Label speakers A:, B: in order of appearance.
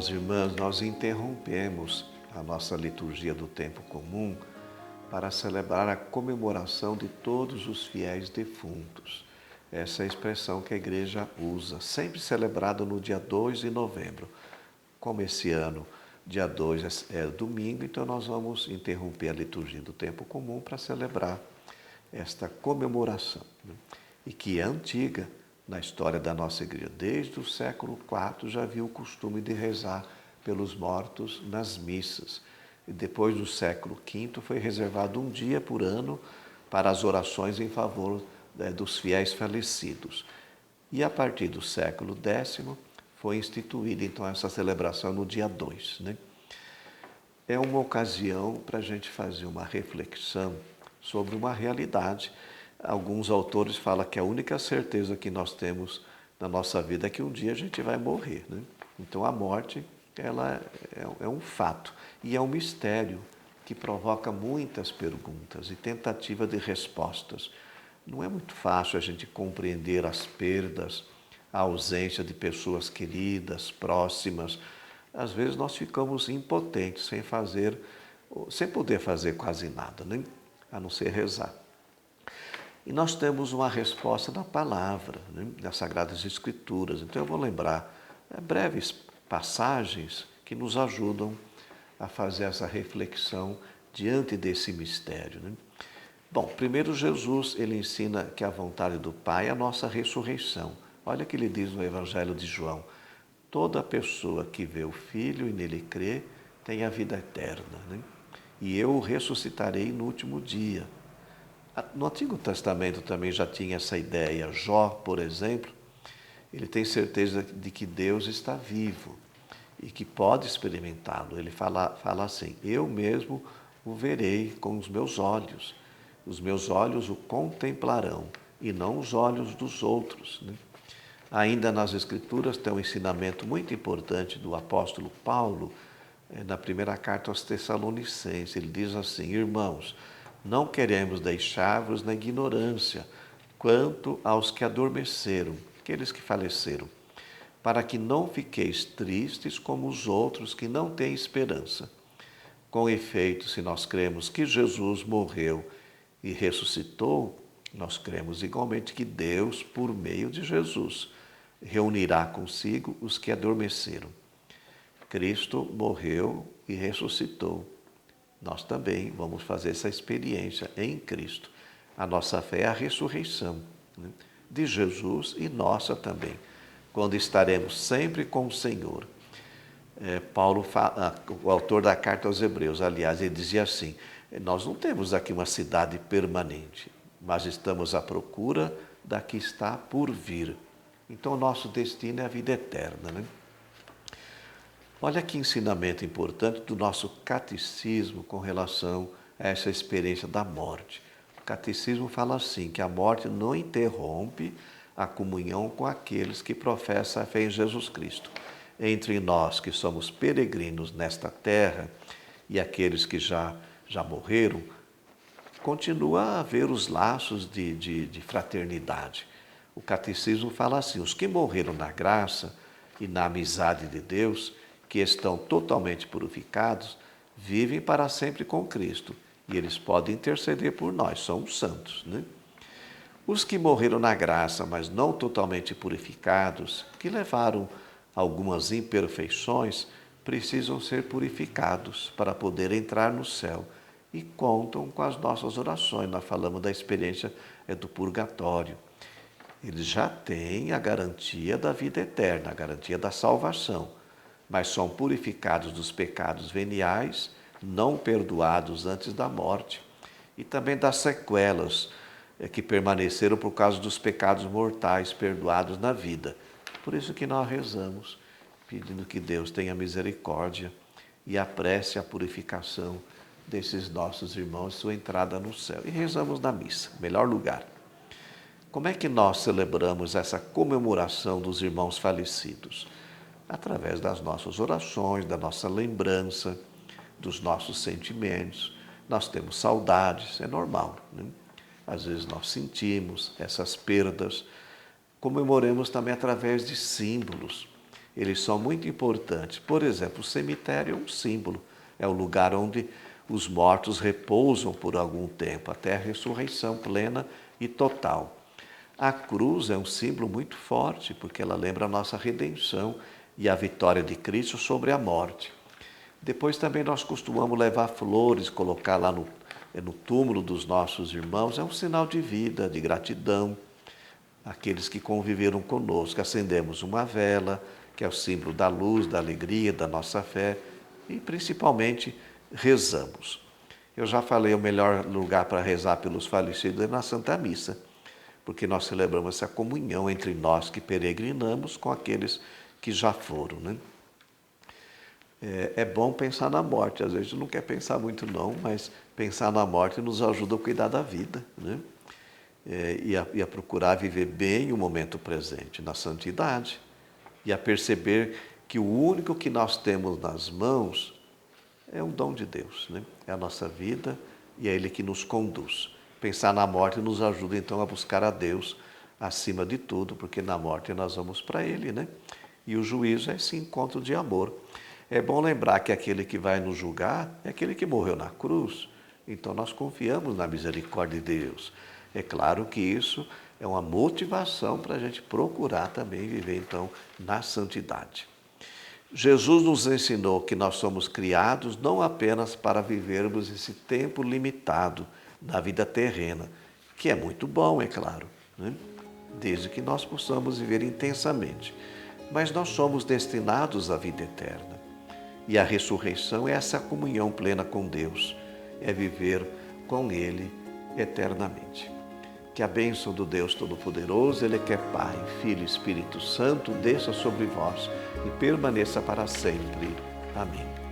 A: irmãos e irmãs, nós interrompemos a nossa liturgia do tempo comum para celebrar a comemoração de todos os fiéis defuntos. Essa é a expressão que a igreja usa, sempre celebrada no dia 2 de novembro. Como esse ano, dia 2 é domingo, então nós vamos interromper a liturgia do tempo comum para celebrar esta comemoração, e que é antiga na história da nossa igreja. Desde o século IV já havia o costume de rezar pelos mortos nas missas. E depois do século V foi reservado um dia por ano para as orações em favor dos fiéis falecidos. E a partir do século X foi instituída então essa celebração no dia 2. É uma ocasião para a gente fazer uma reflexão sobre uma realidade. Alguns autores falam que a única certeza que nós temos na nossa vida é que um dia a gente vai morrer. Então a morte ela é um fato e é um mistério que provoca muitas perguntas e tentativa de respostas. Não é muito fácil a gente compreender as perdas, a ausência de pessoas queridas, próximas. Às vezes nós ficamos impotentes, sem poder fazer quase nada, a não ser rezar. E nós temos uma resposta da palavra, das Sagradas Escrituras. Então eu vou lembrar breves passagens que nos ajudam a fazer essa reflexão diante desse mistério. Bom, primeiro Jesus, ele ensina que a vontade do Pai é a nossa ressurreição. Olha o que ele diz no Evangelho de João. Toda pessoa que vê o Filho e nele crê tem a vida eterna. E eu o ressuscitarei no último dia. No Antigo Testamento também já tinha essa ideia. Jó, por exemplo, ele tem certeza de que Deus está vivo e que pode experimentá-lo. Ele fala assim, eu mesmo o verei com os meus olhos o contemplarão e não os olhos dos outros. Ainda nas Escrituras tem um ensinamento muito importante do apóstolo Paulo, na primeira carta aos Tessalonicenses. Ele diz assim, irmãos, não queremos deixar-vos na ignorância quanto aos que adormeceram, aqueles que faleceram, para que não fiqueis tristes como os outros que não têm esperança. Com efeito, se nós cremos que Jesus morreu e ressuscitou, nós cremos igualmente que Deus, por meio de Jesus, reunirá consigo os que adormeceram. Cristo morreu e ressuscitou. Nós também vamos fazer essa experiência em Cristo. A nossa fé é a ressurreição de Jesus e nossa também, quando estaremos sempre com o Senhor. Paulo, o autor da carta aos Hebreus, aliás, ele dizia assim, nós não temos aqui uma cidade permanente, mas estamos à procura da que está por vir. Então, o nosso destino é a vida eterna. Olha que ensinamento importante do nosso catecismo com relação a essa experiência da morte. O catecismo fala assim, que a morte não interrompe a comunhão com aqueles que professam a fé em Jesus Cristo. Entre nós que somos peregrinos nesta terra e aqueles que já morreram, continua a haver os laços de fraternidade. O catecismo fala assim, os que morreram na graça e na amizade de Deus, que estão totalmente purificados, vivem para sempre com Cristo. E eles podem interceder por nós, são os santos. Os que morreram na graça, mas não totalmente purificados, que levaram algumas imperfeições, precisam ser purificados para poder entrar no céu. E contam com as nossas orações. Nós falamos da experiência do purgatório. Eles já têm a garantia da vida eterna, a garantia da salvação, mas são purificados dos pecados veniais, não perdoados antes da morte, e também das sequelas que permaneceram por causa dos pecados mortais perdoados na vida. Por isso que nós rezamos, pedindo que Deus tenha misericórdia e apresse a purificação desses nossos irmãos, sua entrada no céu. E rezamos na missa, melhor lugar. Como é que nós celebramos essa comemoração dos irmãos falecidos? Através das nossas orações, da nossa lembrança, dos nossos sentimentos. Nós temos saudades, é normal. Às vezes nós sentimos essas perdas. Comemoremos também através de símbolos. eles são muito importantes. Por exemplo, o cemitério é um símbolo, é o lugar onde os mortos repousam por algum tempo, até a ressurreição plena e total. A cruz é um símbolo muito forte, porque ela lembra a nossa redenção e a vitória de Cristo sobre a morte. Depois também nós costumamos levar flores, colocar lá no túmulo dos nossos irmãos, é um sinal de vida, de gratidão. Aqueles que conviveram conosco, acendemos uma vela, que é o símbolo da luz, da alegria, da nossa fé, e principalmente rezamos. Eu já falei, o melhor lugar para rezar pelos falecidos é na Santa Missa, porque nós celebramos essa comunhão entre nós que peregrinamos com aqueles que já foram, né? É bom pensar na morte, às vezes não quer pensar muito não, mas pensar na morte nos ajuda a cuidar da vida, né? E a procurar viver bem o momento presente, na santidade, e a perceber que o único que nós temos nas mãos é um dom de Deus, né? É a nossa vida e é Ele que nos conduz. Pensar na morte nos ajuda então a buscar a Deus acima de tudo, porque na morte nós vamos para Ele, né? E o juízo é esse encontro de amor. É bom lembrar que aquele que vai nos julgar é aquele que morreu na cruz. Então nós confiamos na misericórdia de Deus. É claro que isso é uma motivação para a gente procurar também viver então na santidade. Jesus nos ensinou que nós somos criados não apenas para vivermos esse tempo limitado na vida terrena, que é muito bom, é claro, né? Desde que nós possamos viver intensamente. Mas nós somos destinados à vida eterna. E a ressurreição é essa comunhão plena com Deus, é viver com Ele eternamente. Que a bênção do Deus Todo-Poderoso, Ele que é Pai, Filho e Espírito Santo, desça sobre vós e permaneça para sempre. Amém.